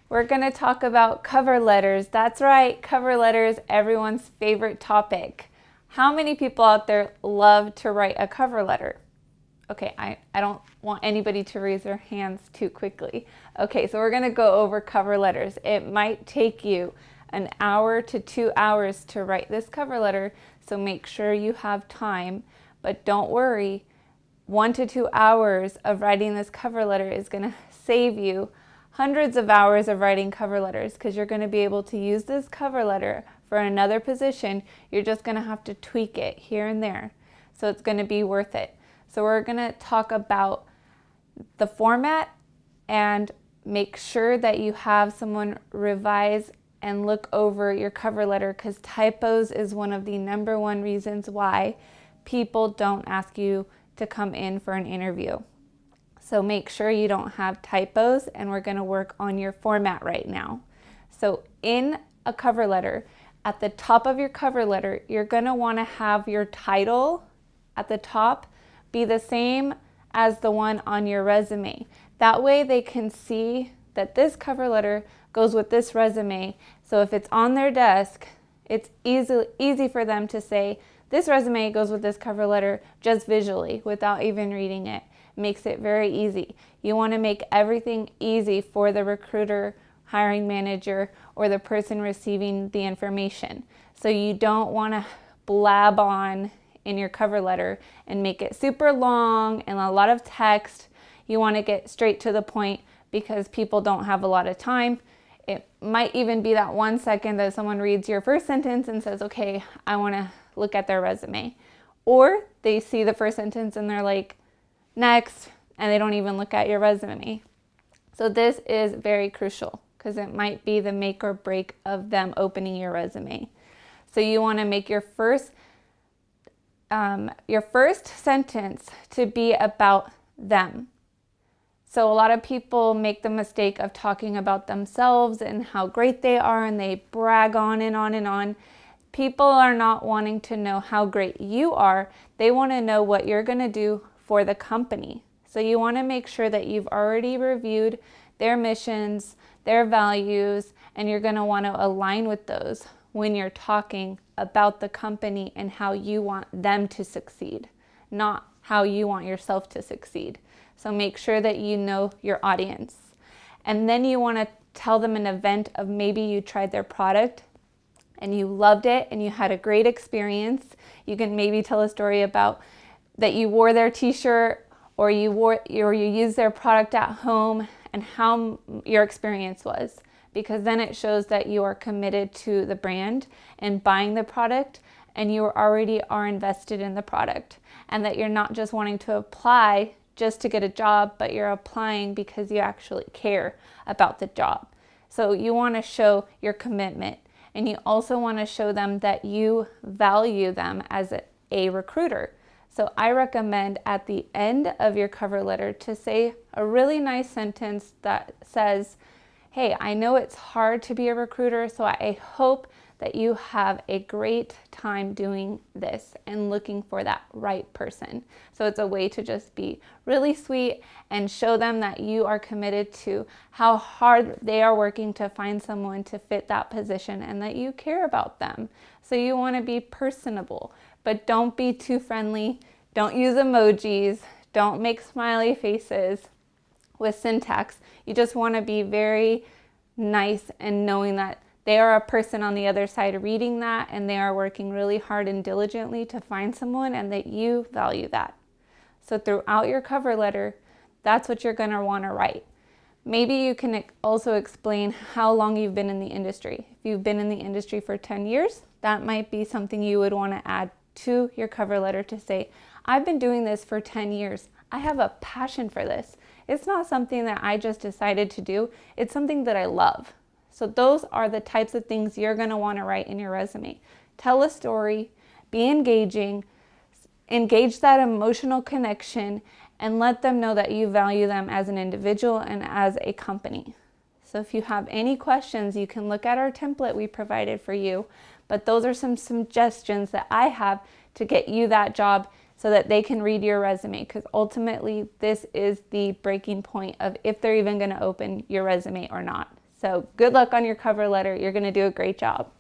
We're going to talk about cover letters. That's right, cover letters, everyone's favorite topic. How many people out there love to write a cover letter? Okay, I don't want anybody to raise their hands too quickly. Okay, so we're going to go over cover letters. It might take you an hour to 2 hours to write this cover letter, so make sure you have time. But don't worry, 1 to 2 hours of writing this cover letter is going to save you hundreds of hours of writing cover letters, because you're going to be able to use this cover letter for another position. You're just going to have to tweak it here and there. So it's going to be worth it. So we're going to talk about the format and make sure that you have someone revise and look over your cover letter, because typos is one of the #1 reasons why people don't ask you to come in for an interview. So make sure you don't have typos, and we're going to work on your format right now. So in a cover letter, at the top of your cover letter, you're going to want to have your title at the top be the same as the one on your resume. That way they can see that this cover letter goes with this resume. So if it's on their desk, it's easy for them to say, this resume goes with this cover letter just visually without even reading it. Makes it very easy. You want to make everything easy for the recruiter, hiring manager, or the person receiving the information. So you don't want to blab on in your cover letter and make it super long and a lot of text. You want to get straight to the point, because people don't have a lot of time. It might even be that 1 second that someone reads your first sentence and says, okay, I want to look at their resume. Or they see the first sentence and they're like, next, and they don't even look at your resume. So this is very crucial, because it might be the make or break of them opening your resume. So you want to make your first sentence to be about them. So a lot of people make the mistake of talking about themselves and how great they are, and they brag on and on and on. People are not wanting to know how great you are. They want to know what you're going to do for the company. So you want to make sure that you've already reviewed their missions, their values, and you're going to want to align with those when you're talking about the company and how you want them to succeed, not how you want yourself to succeed. So make sure that you know your audience. And then you want to tell them an event of maybe you tried their product and you loved it and you had a great experience. You can maybe tell a story about that you wore their t-shirt, or you used their product at home, and how your experience was, because then it shows that you are committed to the brand and buying the product, and you already are invested in the product, and that you're not just wanting to apply just to get a job, but you're applying because you actually care about the job. So you want to show your commitment, and you also want to show them that you value them as a recruiter. So I recommend at the end of your cover letter to say a really nice sentence that says, hey, I know it's hard to be a recruiter, so I hope that you have a great time doing this and looking for that right person. So it's a way to just be really sweet and show them that you are committed to how hard they are working to find someone to fit that position, and that you care about them. So you want to be personable, but don't be too friendly. Don't use emojis. Don't make smiley faces with syntax. You just want to be very nice, and knowing that they are a person on the other side reading that, and they are working really hard and diligently to find someone, and that you value that. So throughout your cover letter, that's what you're going to want to write. Maybe you can also explain how long you've been in the industry. If you've been in the industry for 10 years, that might be something you would want to add to your cover letter, to say, I've been doing this for 10 years. I have a passion for this. It's not something that I just decided to do. It's something that I love. So those are the types of things you're going to want to write in your resume. Tell a story, be engaging, engage that emotional connection, and let them know that you value them as an individual and as a company. So if you have any questions, you can look at our template we provided for you. But those are some suggestions that I have to get you that job, so that they can read your resume, because ultimately this is the breaking point of if they're even going to open your resume or not. So good luck on your cover letter. You're going to do a great job.